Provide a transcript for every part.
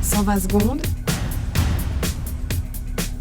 120 secondes.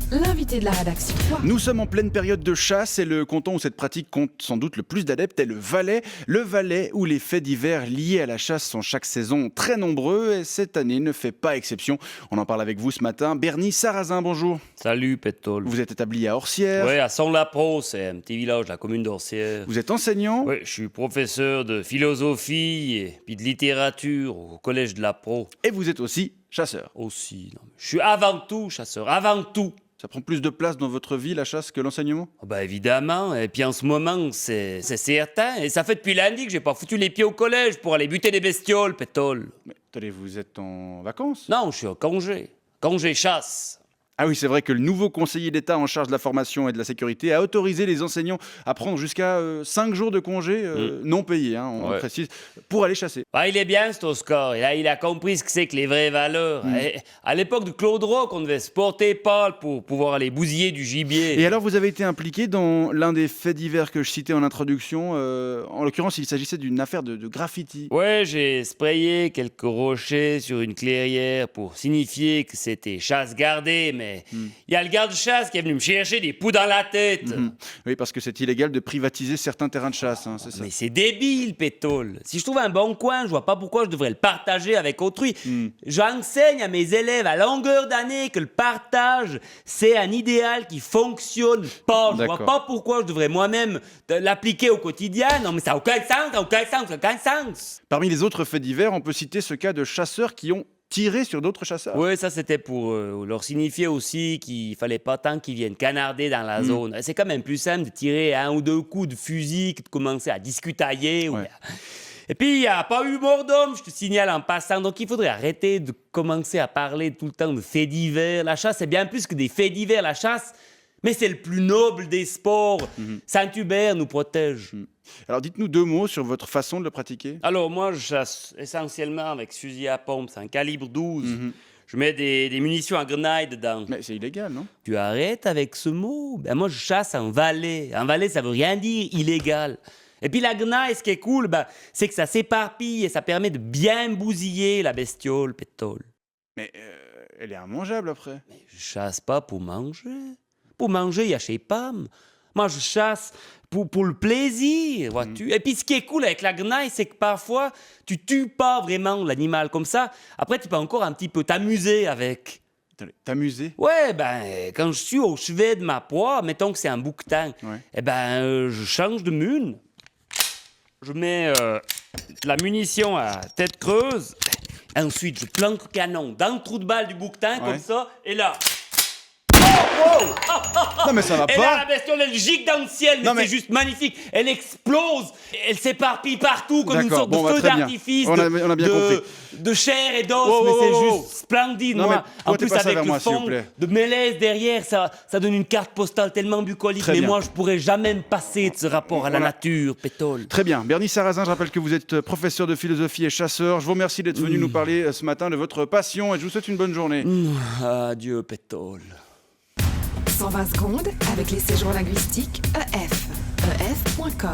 L'invité de la rédaction. Nous sommes en pleine période de chasse et le canton où cette pratique compte sans doute le plus d'adeptes est le Valais. Le Valais où les faits divers liés à la chasse sont chaque saison très nombreux et cette année ne fait pas exception. On en parle avec vous ce matin. Bernie Sarrazin, bonjour. Salut Pétole. Vous êtes établi à Orsières. Oui, à Son-la-Pro, c'est un petit village de la commune d'Orsières. Vous êtes enseignant. Oui, je suis professeur de philosophie et puis de littérature au collège de la Pro. Et vous êtes aussi chasseur. Aussi, non, mais je suis avant tout chasseur, avant tout. Ça prend plus de place dans votre vie, la chasse, que l'enseignement ? Oh bah évidemment, et puis en ce moment, c'est certain. Et ça fait depuis lundi que j'ai pas foutu les pieds au collège pour aller buter des bestioles, Pétole. Mais attendez, vous êtes en vacances ? Non, je suis en congé. Congé chasse. Ah oui, c'est vrai que le nouveau conseiller d'État en charge de la formation et de la sécurité a autorisé les enseignants à prendre jusqu'à 5 jours de congé non payés, on précise, pour aller chasser. Ah, il est bien, cet Oscar. Il a compris ce que c'est que les vraies valeurs. Et à l'époque de Claude Roch, on devait se porter pâle pour pouvoir aller bousiller du gibier. Et alors, vous avez été impliqué dans l'un des faits divers que je citais en introduction. En l'occurrence, il s'agissait d'une affaire de graffiti. Ouais, j'ai sprayé quelques rochers sur une clairière pour signifier que c'était chasse gardée, mais il y a le garde-chasse qui est venu me chercher des poux dans la tête. Oui, parce que c'est illégal de privatiser certains terrains de chasse, c'est ça. Mais c'est débile, Pétole. Si je trouve un bon coin, je vois pas pourquoi je devrais le partager avec autrui. J'enseigne à mes élèves à longueur d'année que le partage, c'est un idéal qui fonctionne pas. Je vois pas pourquoi je devrais moi-même l'appliquer au quotidien. Non, mais ça n'a aucun sens. Parmi les autres faits divers, on peut citer ce cas de chasseurs qui ont tiré sur d'autres chasseurs. Oui, ça c'était pour leur signifier aussi qu'il fallait pas tant qu'ils viennent canarder dans la zone. C'est quand même plus simple de tirer un ou deux coups de fusil que de commencer à discutailler. Ouais. Et puis, il n'y a pas eu mort d'homme, je te signale en passant. Donc, il faudrait arrêter de commencer à parler tout le temps de faits divers. La chasse, c'est bien plus que des faits divers. La chasse, mais c'est le plus noble des sports. Saint-Hubert nous protège. Alors, dites-nous 2 mots sur votre façon de le pratiquer. Alors, moi, je chasse essentiellement avec fusil à pompe. C'est un calibre 12. Je mets des munitions à grenaille dedans. Mais c'est illégal, non ? Tu arrêtes avec ce mot. Ben, moi, je chasse en Valais. En Valais, ça veut rien dire illégal. Et puis la grenaille, ce qui est cool, c'est que ça s'éparpille et ça permet de bien bousiller la bestiole, Pétole. Mais elle est immangeable après. Mais je chasse pas pour manger. Pour manger, il y a chez Pam. Moi, je chasse pour le plaisir, vois-tu. Et puis ce qui est cool avec la grenaille, c'est que parfois, tu tues pas vraiment l'animal comme ça. Après, tu peux encore un petit peu t'amuser avec. Attendez, t'amuser ? Ouais, quand je suis au chevet de ma proie, mettons que c'est un bouquetin, je change de mune. Je mets de la munition à tête creuse. Ensuite, je planque le canon dans le trou de balle du bouquetin, comme ça, et là... Non mais ça va Et pas. là, la bestiole, elle gigue dans le ciel, mais c'est juste magnifique. Elle explose, elle s'éparpille partout comme une sorte de feu d'artifice, on a bien compris. de chair et d'os, mais c'est juste splendide. Non, moi. En pointez plus, pas ça avec vers le moi, s'il vous fond plaît. de mélèze derrière, ça donne une carte postale tellement bucolique. Très mais bien. moi, je pourrais jamais me passer de ce rapport à la nature, Pétole. Très bien. Bernie Sarrazin, je rappelle que vous êtes professeur de philosophie et chasseur. Je vous remercie d'être venu nous parler ce matin de votre passion et je vous souhaite une bonne journée. Adieu, Pétole. 120 secondes avec les séjours linguistiques EF. EF.com